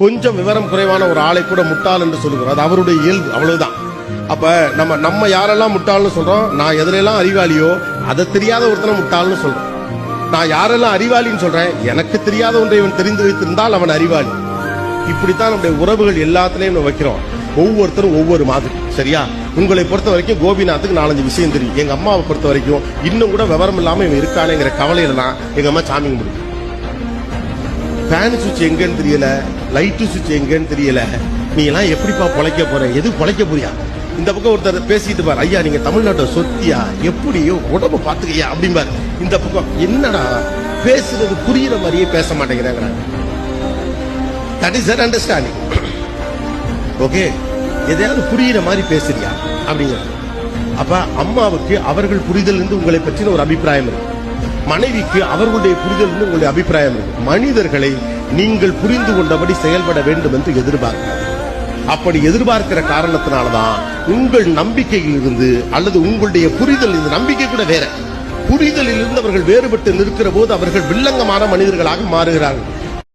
கொஞ்சம் விவரம் குறைவான ஒரு ஆளை கூட முட்டாள் என்று சொல்லுகிறோம். அது அவருடைய இயல்பு, அவ்வளவுதான். அப்ப நம்ம யாரெல்லாம் முட்டாள்னு சொல்றோம், நான் எதுலாம் அறிவாளியோ அதை தெரியாத ஒருத்தனை முட்டாள்னு சொல்றோம். நான் யாரெல்லாம் அறிவாளின்னு சொல்றேன், எனக்கு தெரியாத ஒன்றை இவன் தெரிந்து வைத்திருந்தால் அவன் அறிவாளி. இப்படித்தான் நம்முடைய உறவுகள் எல்லாத்திலையும் நம்ம வைக்கிறோம். ஒவ்வொருத்தரும் ஒவ்வொரு மாதிரி, சரியா? உங்களை பொறுத்த வரைக்கும் கோபிநாத்துக்கு 4-5 விஷயம் தெரியும். எங்க அம்மாவை பொறுத்த வரைக்கும் இன்னும் கூட விவரம் இல்லாம இவன் இருக்கானேங்கிற கவலையில தான் எங்க அம்மா சாமி கும்பிடுது. ஃபேன் சுவிட்ச் எங்கன்னு தெரியல, லைட்டு சுவிட்ச் எங்கன்னு தெரியல, நீ எல்லாம் எப்படிப்பா பொழைக்க போற, எது பொழைக்க போறியா? இந்த பக்கம் ஒருத்தர் பேசிட்டு பாரு, ஐயா நீங்க தமிழ்நாட்டை சொத்தியா, எப்படியோ உடம்பு பாத்துக்கையா அப்படிம்பாரு. இந்த பக்கம் என்னடா பேசுறது புரியுற மாதிரியே பேச மாட்டேங்கிறாங்க. That is that understanding. Okay, எதையாவது புரியுற மாதிரி பேசுறியா அப்படிங்கிறது. அப்ப அம்மாவுக்கு அவர்கள் புரிதல் இருந்து உங்களை பற்றின ஒரு அபிப்பிராயம் இருக்கு, மனைவிக்கு அவர்களுடைய புரிதல் இருந்து உங்களுடைய அபிப்பிராயம் இருக்கு. மனிதர்களை நீங்கள் புரிந்து கொண்டபடி செயல்பட வேண்டும் என்று எதிர்பார்க்கிறார். அப்படி எதிர்பார்க்கிற காரணத்தினால்தான் உங்கள் நம்பிக்கையில் இருந்து அல்லது உங்களுடைய புரிதல், இந்த நம்பிக்கை கூட வேற, புரிதலில் இருந்து அவர்கள் வேறுபட்டு நிற்கிற போது அவர்கள் வில்லங்கமான மனிதர்களாக மாறுகிறார்கள்.